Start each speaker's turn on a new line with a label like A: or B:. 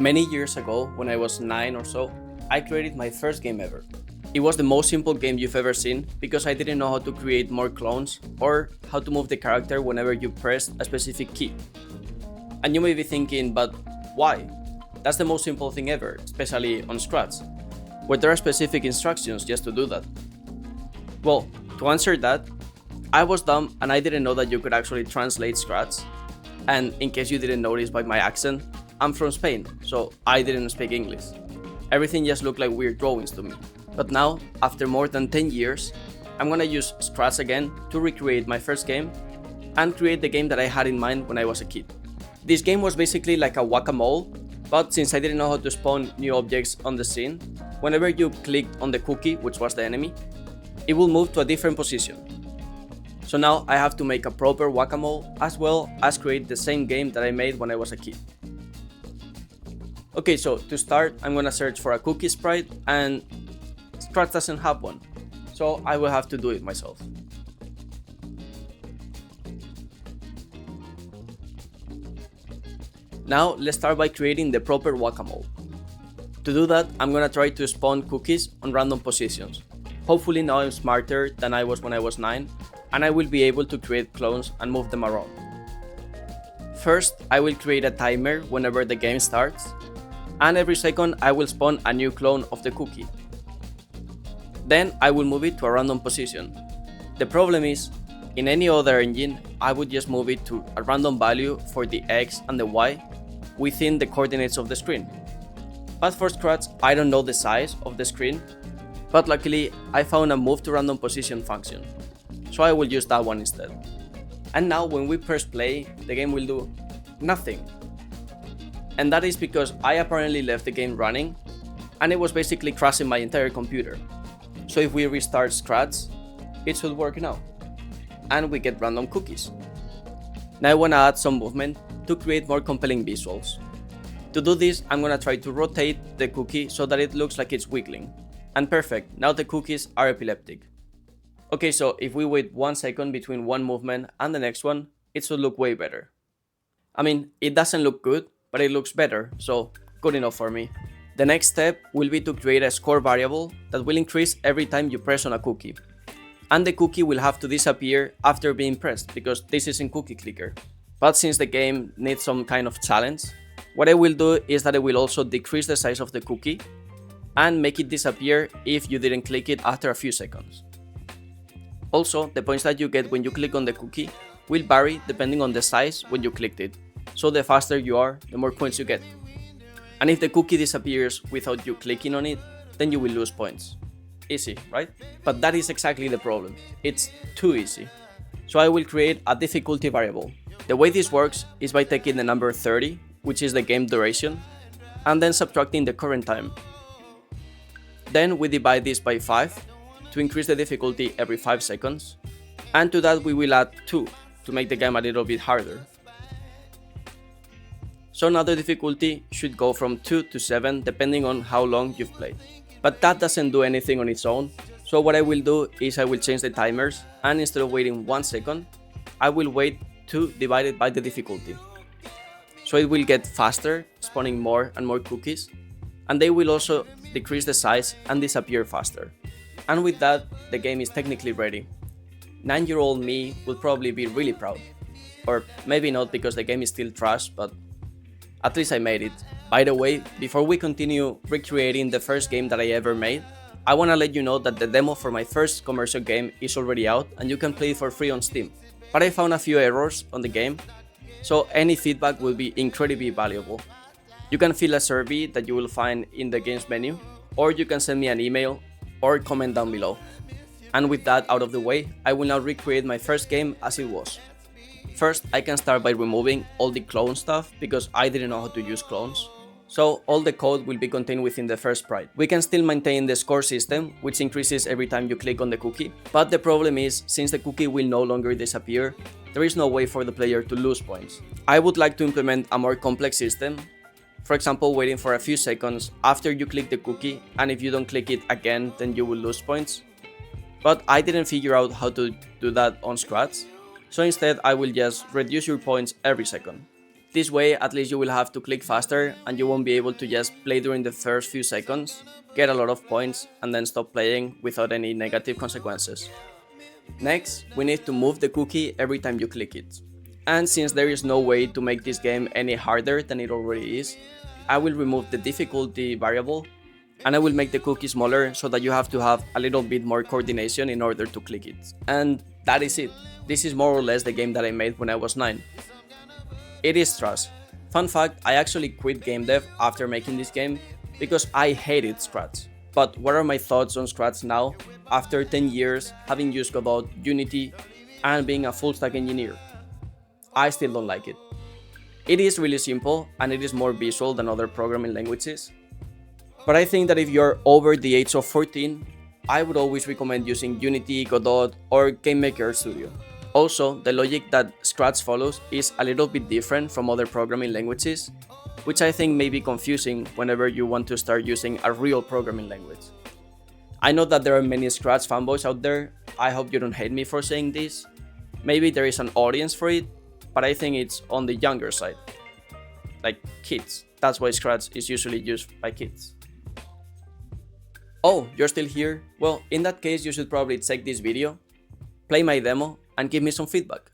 A: Many years ago, when I was 9 or so, I created my first game ever. It was the most simple game you've ever seen because I didn't know how to create more clones or how to move the character whenever you pressed a specific key. And you may be thinking, but why? That's the most simple thing ever, especially on Scratch, where there are specific instructions just to do that. Well, to answer that, I was dumb and I didn't know that you could actually translate Scratch. And in case you didn't notice by my accent, I'm from Spain, so I didn't speak English. Everything just looked like weird drawings to me. But now, after more than 10 years, I'm gonna use Scratch again to recreate my first game and create the game that I had in mind when I was a kid. This game was basically like a whack-a-mole, but since I didn't know how to spawn new objects on the scene, whenever you clicked on the cookie, which was the enemy, it will move to a different position. So now I have to make a proper whack-a-mole as well as create the same game that I made when I was a kid. Okay, so to start, I'm gonna search for a cookie sprite and Scratch doesn't have one, so I will have to do it myself. Now let's start by creating the proper whack-a-mole. To do that, I'm gonna try to spawn cookies on random positions. Hopefully now I'm smarter than I was when I was 9, and I will be able to create clones and move them around. First, I will create a timer whenever the game starts, and every second I will spawn a new clone of the cookie. Then I will move it to a random position. The problem is, in any other engine, I would just move it to a random value for the X and the Y within the coordinates of the screen. But for Scratch, I don't know the size of the screen, but luckily I found a move to random position function, so I will use that one instead. And now when we press play, the game will do nothing. And that is because I apparently left the game running and it was basically crashing my entire computer. So if we restart Scratch, it should work now. And we get random cookies. Now I wanna add some movement to create more compelling visuals. To do this, I'm gonna try to rotate the cookie so that it looks like it's wiggling. And perfect, now the cookies are epileptic. Okay, so if we wait 1 second between one movement and the next one, it should look way better. I mean, it doesn't look good, but it looks better, so good enough for me. The next step will be to create a score variable that will increase every time you press on a cookie. And the cookie will have to disappear after being pressed, because this is in Cookie Clicker. But since the game needs some kind of challenge, what I will do is that I will also decrease the size of the cookie and make it disappear if you didn't click it after a few seconds. Also, the points that you get when you click on the cookie will vary depending on the size when you clicked it. So the faster you are, the more points you get. And if the cookie disappears without you clicking on it, then you will lose points. Easy, right? But that is exactly the problem. It's too easy. So I will create a difficulty variable. The way this works is by taking the number 30, which is the game duration, and then subtracting the current time. Then we divide this by 5 to increase the difficulty every 5 seconds. And to that we will add 2 to make the game a little bit harder. So now the difficulty should go from 2 to 7 depending on how long you've played. But that doesn't do anything on its own, so what I will do is I will change the timers, and instead of waiting 1 second, I will wait 2 divided by the difficulty. So it will get faster, spawning more and more cookies, and they will also decrease the size and disappear faster. And with that, the game is technically ready. 9-year-old me will probably be really proud. Or maybe not, because the game is still trash, but at least I made it. By the way, before we continue recreating the first game that I ever made, I wanna let you know that the demo for my first commercial game is already out and you can play it for free on Steam. But I found a few errors on the game, so any feedback will be incredibly valuable. You can fill a survey that you will find in the game's menu, or you can send me an email or comment down below. And with that out of the way, I will now recreate my first game as it was. First, I can start by removing all the clone stuff because I didn't know how to use clones. So all the code will be contained within the first sprite. We can still maintain the score system, which increases every time you click on the cookie. But the problem is, since the cookie will no longer disappear, there is no way for the player to lose points. I would like to implement a more complex system. For example, waiting for a few seconds after you click the cookie, and if you don't click it again, then you will lose points. But I didn't figure out how to do that on Scratch. So instead, I will just reduce your points every second. This way, at least you will have to click faster and you won't be able to just play during the first few seconds, get a lot of points, and then stop playing without any negative consequences. Next, we need to move the cookie every time you click it. And since there is no way to make this game any harder than it already is, I will remove the difficulty variable and I will make the cookie smaller so that you have to have a little bit more coordination in order to click it. And that is it. This is more or less the game that I made when I was 9. It is trash. Fun fact, I actually quit game dev after making this game because I hated Scratch. But what are my thoughts on Scratch now, after 10 years having used Godot, Unity, and being a full stack engineer? I still don't like it. It is really simple and it is more visual than other programming languages. But I think that if you're over the age of 14, I would always recommend using Unity, Godot, or GameMaker Studio. Also, the logic that Scratch follows is a little bit different from other programming languages, which I think may be confusing whenever you want to start using a real programming language. I know that there are many Scratch fanboys out there. I hope you don't hate me for saying this. Maybe there is an audience for it, but I think it's on the younger side. Like kids. That's why Scratch is usually used by kids. Oh, you're still here? Well, in that case you should probably check this video, play my demo, and give me some feedback.